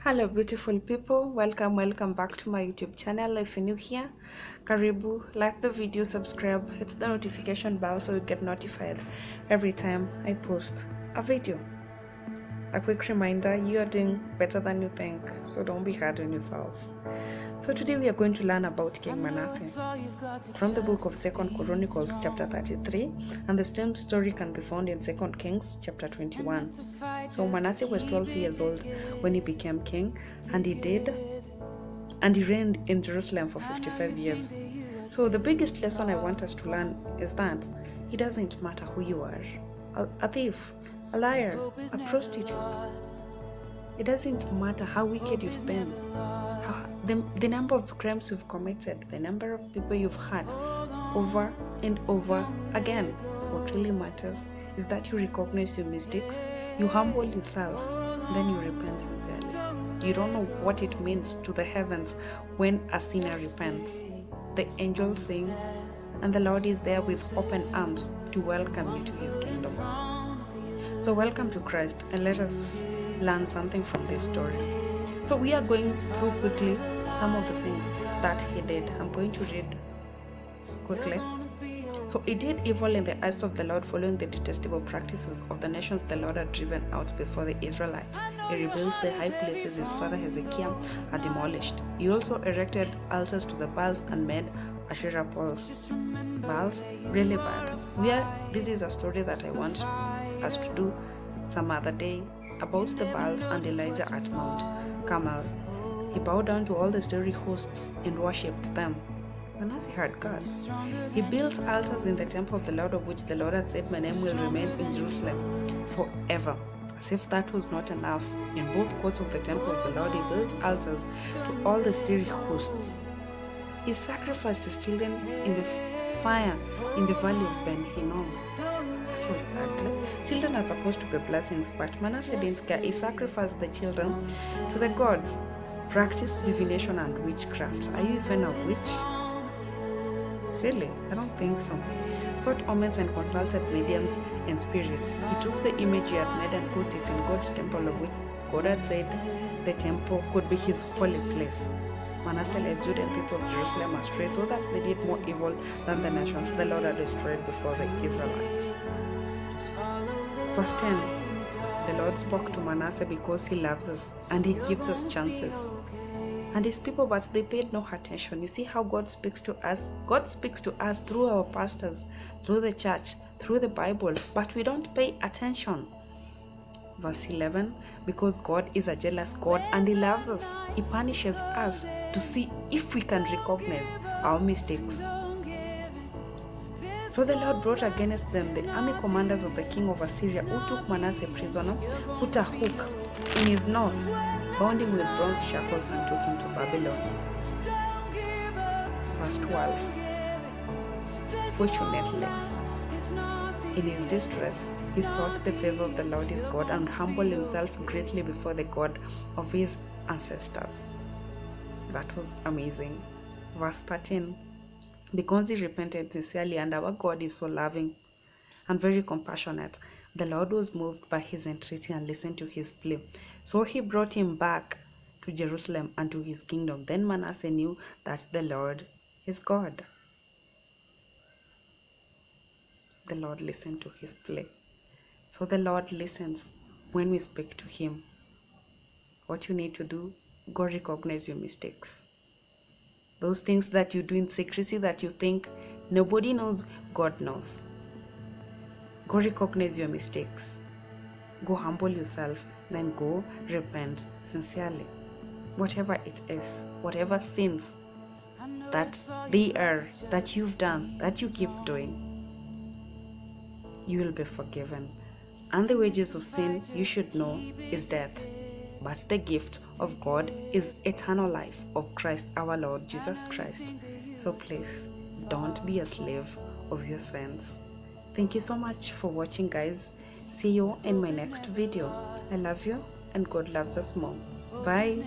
Hello beautiful people, welcome back to my YouTube channel. If you're new here, karibu, like the video, subscribe, hit the notification bell so you get notified every time I post a video. A quick reminder, you are doing better than you think, so don't be hard on yourself. So today we are going to learn about King Manasseh from the book of 2nd Chronicles chapter 33, and the same story can be found in 2nd Kings chapter 21. So Manasseh was 12 years old when he became king, and he reigned in Jerusalem for 55 years. So the biggest lesson I want us to learn is that it doesn't matter who you are, a thief, a liar, a prostitute. It doesn't matter how wicked you've been, the number of crimes you've committed, the number of people you've hurt over and over again. What really matters is that you recognize your mistakes, you humble yourself, then you repent sincerely. You don't know what it means to the heavens when a sinner repents. The angels sing, and the Lord is there with open arms to welcome you to his kingdom. So welcome to Christ, and let us learn something from this story. So we are going through quickly some of the things that he did. I'm going to read quickly. So he did evil in the eyes of the Lord, following the detestable practices of the nations the Lord had driven out before the Israelites. He rebuilt the high places his father Hezekiah had demolished. He also erected altars to the Baals and made Asherah poles. Baals, really bad. This is a story that I want us to do some other day about the Baals and Elijah at Mount Carmel. He bowed down to all the starry hosts and worshipped them. Manasseh had gods. He built altars in the temple of the Lord, of which the Lord had said, "My name will remain in Jerusalem forever." As if that was not enough, in both courts of the temple of the Lord he built altars to all the starry hosts. He sacrificed his children in the fire in the valley of Ben Hinnom. That was ugly. Children are supposed to be blessings, but Manasseh didn't care. He sacrificed the children to the gods, practiced divination and witchcraft. Are you even a witch? Really? I don't think so. Sought omens and consulted mediums and spirits. He took the image he had made and put it in God's temple, of which God had said the temple could be his holy place. Manasseh led Judah and people of Jerusalem astray, so that they did more evil than the nations the Lord had destroyed before the Israelites. Verse 10. The Lord spoke to Manasseh because he loves us and he gives us chances. And his people, but they paid no attention. You see how God speaks to us? God speaks to us through our pastors, through the church, through the Bible, but we don't pay attention. Verse 11, because God is a jealous God and he loves us. He punishes us to see if we can recognize our mistakes. So the Lord brought against them the army commanders of the king of Assyria, who took Manasseh prisoner, put a hook in his nose, bound him with bronze shackles, and took him to Babylon. Verse 12. Fortunately, in his distress, he sought the favor of the Lord his God and humbled himself greatly before the God of his ancestors. That was amazing. Verse 13. Because he repented sincerely, and our God is so loving and very compassionate, the Lord was moved by his entreaty and listened to his plea. So he brought him back to Jerusalem and to his kingdom. Then Manasseh knew that the Lord is God. The Lord listened to his plea. So the Lord listens when we speak to him. What you need to do, go recognize your mistakes. Those things that you do in secrecy that you think nobody knows, God knows. Go recognize your mistakes. Go humble yourself, then go repent sincerely. Whatever it is, whatever sins that that you've done, that you keep doing, you will be forgiven. And the wages of sin, you should know, is death. But the gift of God is eternal life of Christ our Lord Jesus Christ. So please, don't be a slave of your sins. Thank you so much for watching, guys. See you in my next video. I love you and God loves us more. Bye.